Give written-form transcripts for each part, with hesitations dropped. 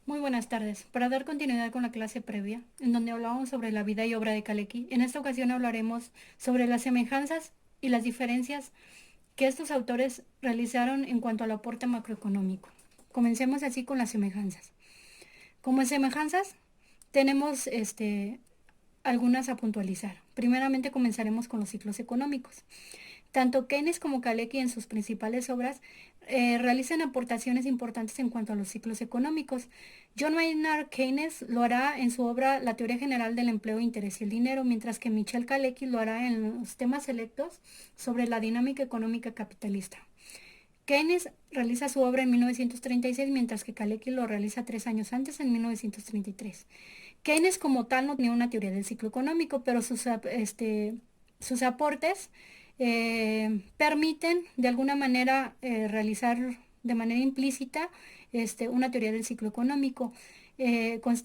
Muy buenas tardes. Para dar continuidad con la clase previa, en donde hablábamos sobre la vida y obra de Kalecki, en esta ocasión hablaremos sobre las semejanzas y las diferencias que estos autores realizaron en cuanto al aporte macroeconómico. Comencemos así con las semejanzas. Como semejanzas, tenemos algunas a puntualizar. Primeramente comenzaremos con los ciclos económicos. Tanto Keynes como Kalecki en sus principales obras realizan aportaciones importantes en cuanto a los ciclos económicos. John Maynard Keynes lo hará en su obra La teoría general del empleo, interés y el dinero, mientras que Michel Kalecki lo hará en los temas selectos sobre la dinámica económica capitalista. Keynes realiza su obra en 1936, mientras que Kalecki lo realiza 3 años antes, en 1933. Keynes como tal no tenía una teoría del ciclo económico, pero sus aportes permiten de alguna manera realizar de manera implícita una teoría del ciclo económico. Eh, cons-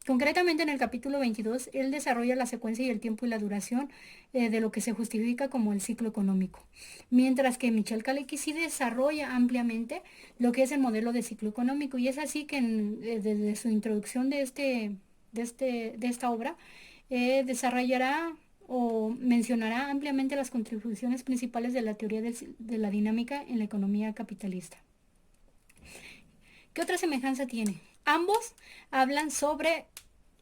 Concretamente en el capítulo 22, él desarrolla la secuencia y el tiempo y la duración de lo que se justifica como el ciclo económico, mientras que Michel Kalecki sí desarrolla ampliamente lo que es el modelo de ciclo económico, y es así que desde su introducción de esta obra desarrollará o mencionará ampliamente las contribuciones principales de la teoría de la dinámica en la economía capitalista. ¿Qué otra semejanza tiene? Ambos hablan sobre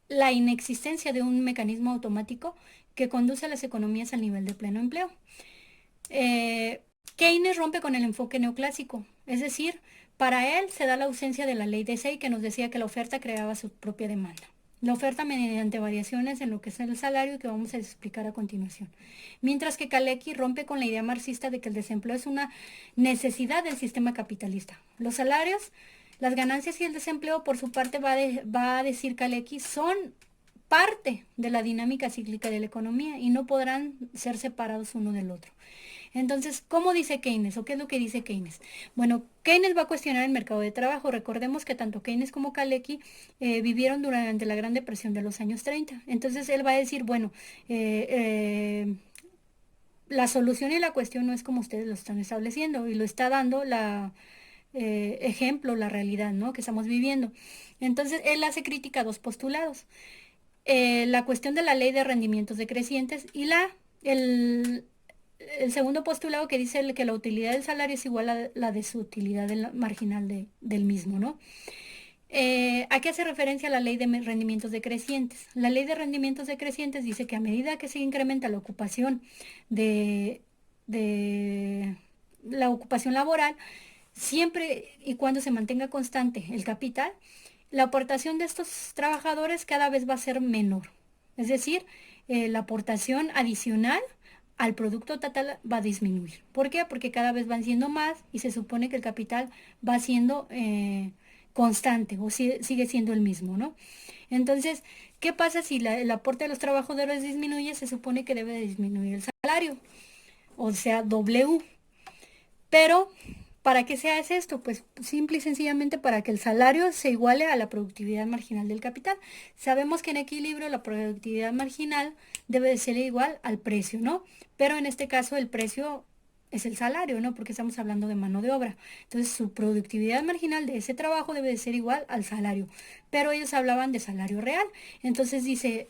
la inexistencia de un mecanismo automático que conduce a las economías al nivel de pleno empleo. Eh, Keynes rompe con el enfoque neoclásico, es decir, para él se da la ausencia de la ley de Say, que nos decía que la oferta creaba su propia demanda. La oferta mediante variaciones en lo que es el salario, que vamos a explicar a continuación. Mientras que Kalecki rompe con la idea marxista de que el desempleo es una necesidad del sistema capitalista. Los salarios, las ganancias y el desempleo, por su parte, va a decir Kalecki, son parte de la dinámica cíclica de la economía y no podrán ser separados uno del otro. Entonces, ¿cómo dice Keynes o qué es lo que dice Keynes? Bueno, Keynes va a cuestionar el mercado de trabajo. Recordemos que tanto Keynes como Kalecki vivieron durante la Gran Depresión de los años 30. Entonces, él va a decir, bueno, eh, eh, la solución y la cuestión no es como ustedes lo están estableciendo y lo está dando la ejemplo, la realidad, ¿no? Que estamos viviendo. Entonces, él hace crítica a dos postulados. La cuestión de la ley de rendimientos decrecientes y el, el segundo postulado que dice que la utilidad del salario es igual a la de su utilidad marginal del mismo, ¿no? ¿A qué hace referencia la ley de rendimientos decrecientes? La ley de rendimientos decrecientes dice que a medida que se incrementa la ocupación de, de la ocupación laboral, siempre y cuando se mantenga constante el capital, la aportación de estos trabajadores cada vez va a ser menor. Es decir, la aportación adicional al producto total va a disminuir. ¿Por qué? Porque cada vez van siendo más y se supone que el capital va siendo constante o sigue siendo el mismo, ¿no? Entonces, ¿qué pasa si el aporte de los trabajadores disminuye? Se supone que debe de disminuir el salario, o sea, W. Pero, ¿para qué se hace esto? Pues simple y sencillamente para que el salario se iguale a la productividad marginal del capital. Sabemos que en equilibrio la productividad marginal debe de ser igual al precio, ¿no? Pero en este caso el precio es el salario, ¿no? Porque estamos hablando de mano de obra. Entonces su productividad marginal de ese trabajo debe de ser igual al salario. Pero ellos hablaban de salario real. Entonces dice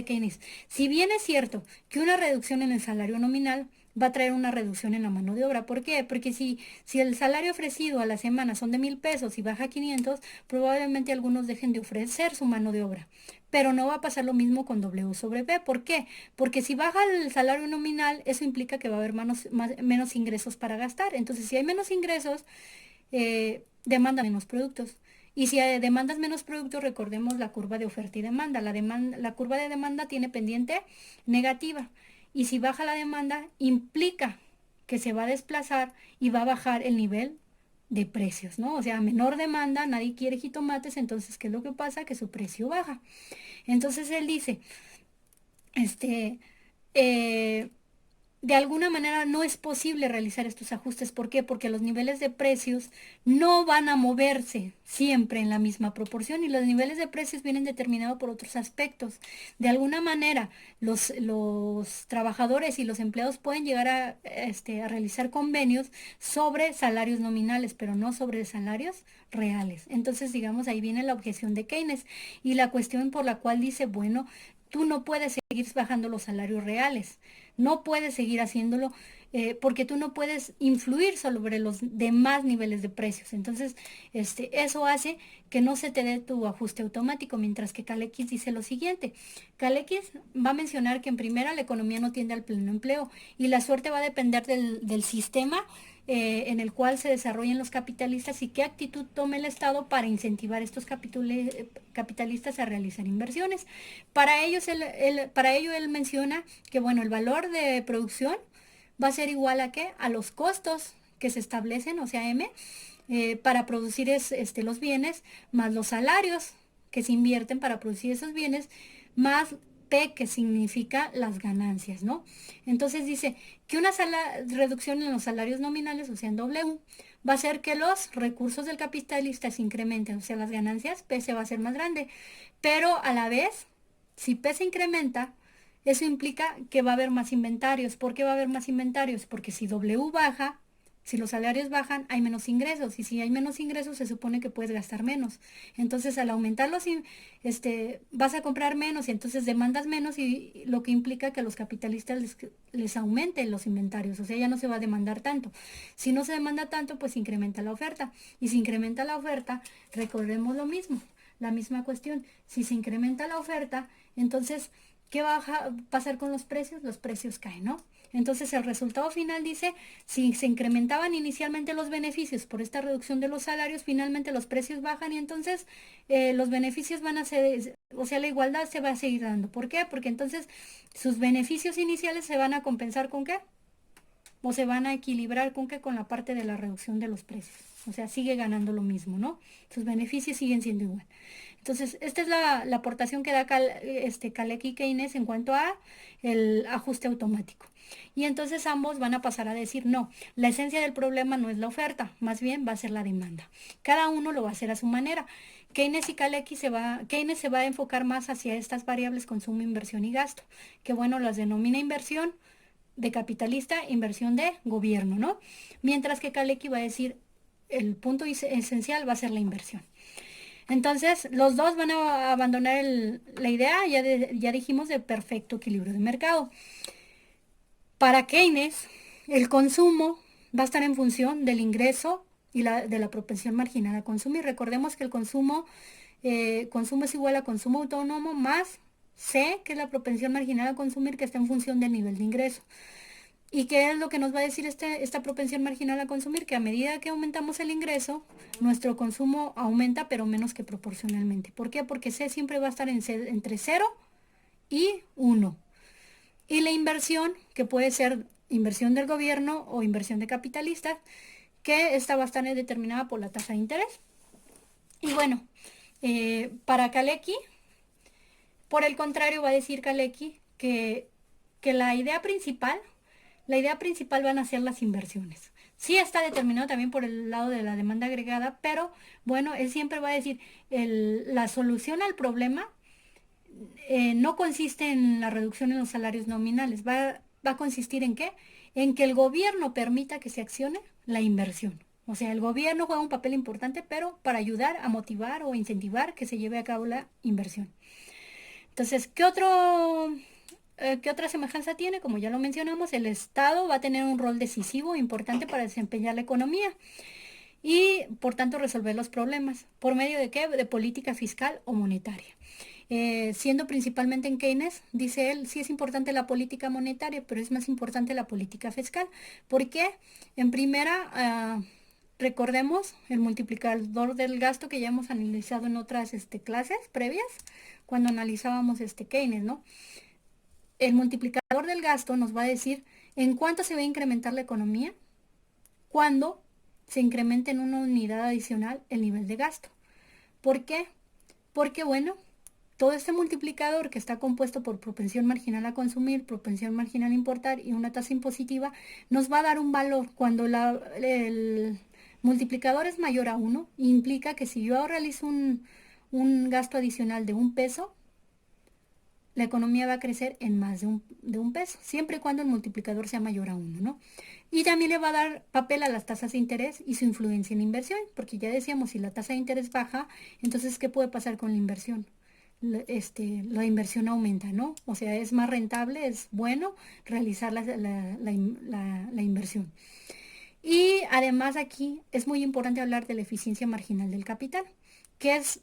Keynes, si bien es cierto que una reducción en el salario nominal va a traer una reducción en la mano de obra. ¿Por qué? Porque si el salario ofrecido a la semana son de 1,000 pesos y baja a 500, probablemente algunos dejen de ofrecer su mano de obra. Pero no va a pasar lo mismo con W sobre P. ¿Por qué? Porque si baja el salario nominal, eso implica que va a haber menos ingresos para gastar. Entonces, si hay menos ingresos, demanda menos productos. Y si demandas menos productos, recordemos la curva de oferta y demanda. La curva de demanda tiene pendiente negativa. Y si baja la demanda, implica que se va a desplazar y va a bajar el nivel de precios, ¿no? O sea, menor demanda, nadie quiere jitomates, entonces, ¿qué es lo que pasa? Que su precio baja. Entonces él dice, este, eh, de alguna manera no es posible realizar estos ajustes. ¿Por qué? Porque los niveles de precios no van a moverse siempre en la misma proporción y los niveles de precios vienen determinados por otros aspectos. De alguna manera, los trabajadores y los empleados pueden llegar a realizar convenios sobre salarios nominales, pero no sobre salarios reales. Entonces, digamos, ahí viene la objeción de Keynes y la cuestión por la cual dice, bueno, tú no puedes seguir bajando los salarios reales. No puedes seguir haciéndolo porque tú no puedes influir sobre los demás niveles de precios. Entonces, eso hace que no se te dé tu ajuste automático, mientras que Kalekis dice lo siguiente. Kalekis va a mencionar que en primera la economía no tiende al pleno empleo y la suerte va a depender del sistema en el cual se desarrollan los capitalistas y qué actitud tome el Estado para incentivar a estos capitalistas a realizar inversiones. Para ello él menciona que bueno, el valor de producción va a ser igual a qué? A los costos que se establecen, o sea, M, para producir los bienes, más los salarios que se invierten para producir esos bienes, más P, que significa las ganancias, ¿no? Entonces dice que una reducción en los salarios nominales, o sea, en W, va a hacer que los recursos del capitalista se incrementen, o sea, las ganancias, P se va a hacer más grande, pero a la vez, si P se incrementa, eso implica que va a haber más inventarios. ¿Por qué va a haber más inventarios? Porque si W baja, si los salarios bajan, hay menos ingresos. Y si hay menos ingresos, se supone que puedes gastar menos. Entonces, al aumentar vas a comprar menos y entonces demandas menos y lo que implica que a los capitalistas les aumenten los inventarios. O sea, ya no se va a demandar tanto. Si no se demanda tanto, pues incrementa la oferta. Y si incrementa la oferta, recordemos lo mismo, la misma cuestión. Si se incrementa la oferta, entonces ¿qué va a pasar con los precios? Los precios caen, ¿no? Entonces el resultado final dice, si se incrementaban inicialmente los beneficios por esta reducción de los salarios, finalmente los precios bajan y entonces los beneficios van a ser, o sea, la igualdad se va a seguir dando. ¿Por qué? Porque entonces sus beneficios iniciales se van a compensar ¿con qué? O se van a equilibrar ¿con qué? Con la parte de la reducción de los precios. O sea, sigue ganando lo mismo, ¿no? Sus beneficios siguen siendo igual. Entonces, esta es la aportación que da Kaleki y Keynes en cuanto a el ajuste automático. Y entonces ambos van a pasar a decir, no, la esencia del problema no es la oferta, más bien va a ser la demanda. Cada uno lo va a hacer a su manera. Keynes se va a enfocar más hacia estas variables consumo, inversión y gasto, que bueno, las denomina inversión de capitalista, inversión de gobierno, ¿no? Mientras que Kaleki va a decir, el punto esencial va a ser la inversión. Entonces, los dos van a abandonar la idea, ya dijimos, de perfecto equilibrio de mercado. Para Keynes, el consumo va a estar en función del ingreso y de la propensión marginal a consumir. Recordemos que el consumo es igual a consumo autónomo más C, que es la propensión marginal a consumir, que está en función del nivel de ingreso. ¿Y qué es lo que nos va a decir esta propensión marginal a consumir? Que a medida que aumentamos el ingreso, nuestro consumo aumenta, pero menos que proporcionalmente. ¿Por qué? Porque C siempre va a estar entre 0 y 1. Y la inversión, que puede ser inversión del gobierno o inversión de capitalistas, que está bastante determinada por la tasa de interés. Y bueno, para Kaleki, por el contrario, va a decir Kaleki que la idea principal van a ser las inversiones. Sí está determinado también por el lado de la demanda agregada, pero bueno, él siempre va a decir, la solución al problema no consiste en la reducción en los salarios nominales, va a consistir en qué? En que el gobierno permita que se accione la inversión. O sea, el gobierno juega un papel importante, pero para ayudar a motivar o incentivar que se lleve a cabo la inversión. Entonces, ¿qué otra semejanza tiene? Como ya lo mencionamos, el Estado va a tener un rol decisivo, importante para desempeñar la economía y, por tanto, resolver los problemas. ¿Por medio de qué? De política fiscal o monetaria. Siendo principalmente en Keynes, dice él, sí es importante la política monetaria, pero es más importante la política fiscal. ¿Por qué? En primera, recordemos el multiplicador del gasto que ya hemos analizado en otras clases previas, cuando analizábamos Keynes, ¿no? El multiplicador del gasto nos va a decir en cuánto se va a incrementar la economía cuando se incremente en una unidad adicional el nivel de gasto. ¿Por qué? Porque, bueno, todo este multiplicador que está compuesto por propensión marginal a consumir, propensión marginal a importar y una tasa impositiva, nos va a dar un valor. Cuando el multiplicador es mayor a 1, implica que si yo realizo un gasto adicional de 1 peso, la economía va a crecer en más de un peso, siempre y cuando el multiplicador sea mayor a 1, ¿no? Y también le va a dar papel a las tasas de interés y su influencia en la inversión, porque ya decíamos, si la tasa de interés baja, entonces, ¿qué puede pasar con la inversión? La inversión aumenta, ¿no? O sea, es más rentable, es bueno realizar la inversión. Y además aquí es muy importante hablar de la eficiencia marginal del capital, que es,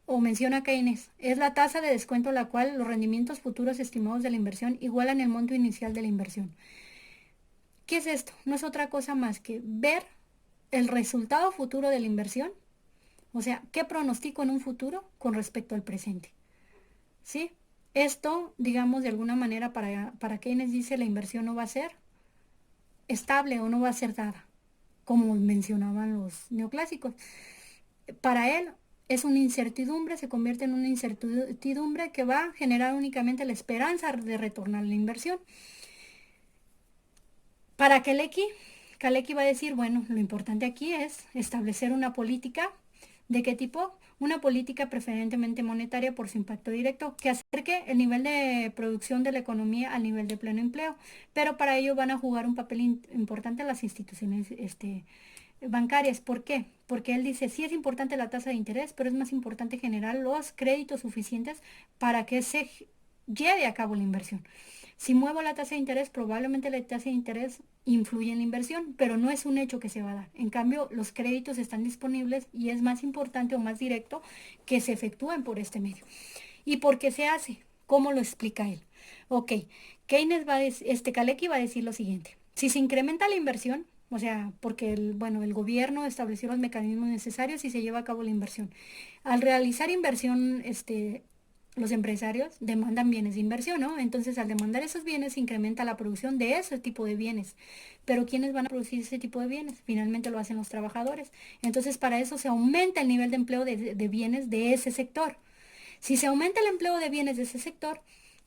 o menciona Keynes, es la tasa de descuento a la cual los rendimientos futuros estimados de la inversión igualan el monto inicial de la inversión. ¿Qué es esto? No es otra cosa más que ver el resultado futuro de la inversión, o sea, qué pronostico en un futuro con respecto al presente. ¿Sí? Esto, digamos, de alguna manera para Keynes dice la inversión no va a ser estable o no va a ser dada, como mencionaban los neoclásicos. Para él es una incertidumbre, se convierte en una incertidumbre que va a generar únicamente la esperanza de retornar la inversión. Para Kalecki va a decir, bueno, lo importante aquí es establecer una política. ¿De qué tipo? Una política preferentemente monetaria por su impacto directo, que acerque el nivel de producción de la economía al nivel de pleno empleo. Pero para ello van a jugar un papel importante las instituciones bancarias. ¿Por qué? Porque él dice, sí es importante la tasa de interés, pero es más importante generar los créditos suficientes para que se lleve a cabo la inversión. Si muevo la tasa de interés, probablemente la tasa de interés influye en la inversión, pero no es un hecho que se va a dar. En cambio, los créditos están disponibles y es más importante o más directo que se efectúen por este medio. ¿Y por qué se hace? ¿Cómo lo explica él? Ok, Keynes Kalecki va a decir lo siguiente. Si se incrementa la inversión, o sea, porque el gobierno estableció los mecanismos necesarios y se lleva a cabo la inversión. Al realizar inversión, los empresarios demandan bienes de inversión, ¿no? Entonces, al demandar esos bienes, se incrementa la producción de ese tipo de bienes. Pero ¿quiénes van a producir ese tipo de bienes? Finalmente lo hacen los trabajadores. Entonces, para eso se aumenta el nivel de empleo de bienes de ese sector. Si se aumenta el empleo de bienes de ese sector,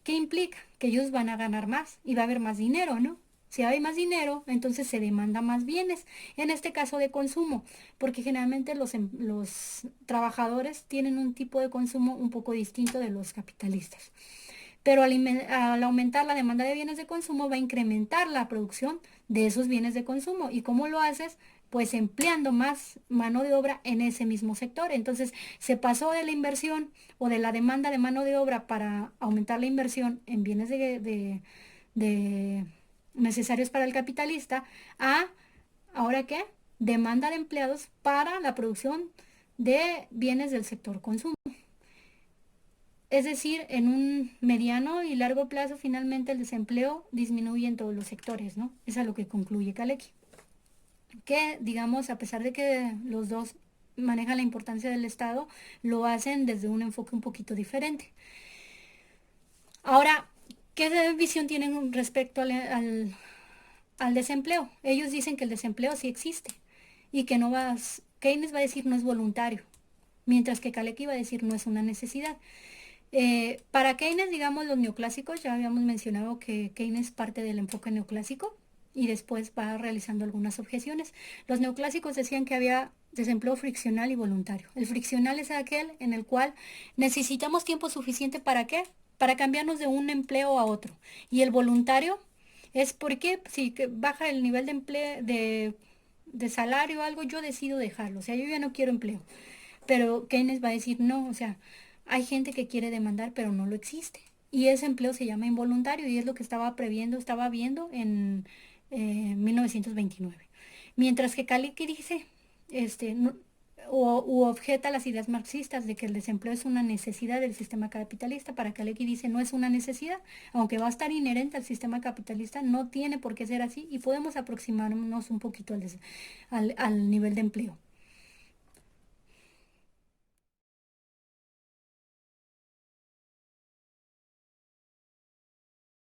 ¿qué implica? Que ellos van a ganar más y va a haber más dinero, ¿no? Si hay más dinero, entonces se demanda más bienes, en este caso de consumo, porque generalmente los trabajadores tienen un tipo de consumo un poco distinto de los capitalistas. Pero al aumentar la demanda de bienes de consumo va a incrementar la producción de esos bienes de consumo. ¿Y cómo lo haces? Pues empleando más mano de obra en ese mismo sector. Entonces se pasó de la inversión o de la demanda de mano de obra para aumentar la inversión en bienes de necesarios para el capitalista a, ¿ahora qué? Demanda de empleados para la producción de bienes del sector consumo. Es decir, en un mediano y largo plazo, finalmente el desempleo disminuye en todos los sectores, ¿no? Es a lo que concluye Kalecki. Que, digamos, a pesar de que los dos manejan la importancia del Estado, lo hacen desde un enfoque un poquito diferente. Ahora, ¿qué visión tienen respecto al desempleo? Ellos dicen que el desempleo sí existe y que no Keynes va a decir no es voluntario, mientras que Kalecki va a decir no es una necesidad. Para Keynes, digamos, los neoclásicos, ya habíamos mencionado que Keynes parte del enfoque neoclásico y después va realizando algunas objeciones. Los neoclásicos decían que había desempleo friccional y voluntario. El friccional es aquel en el cual necesitamos tiempo suficiente ¿para qué? Para cambiarnos de un empleo a otro. Y el voluntario es porque si baja el nivel de empleo, de salario o algo, yo decido dejarlo. O sea, yo ya no quiero empleo. Pero Keynes va a decir, no, o sea, hay gente que quiere demandar, pero no lo existe. Y ese empleo se llama involuntario y es lo que estaba viendo en 1929. Mientras que Kalecki dice, u objeta las ideas marxistas de que el desempleo es una necesidad del sistema capitalista. Para Kalecki dice, no es una necesidad, aunque va a estar inherente al sistema capitalista, no tiene por qué ser así y podemos aproximarnos un poquito al nivel de empleo.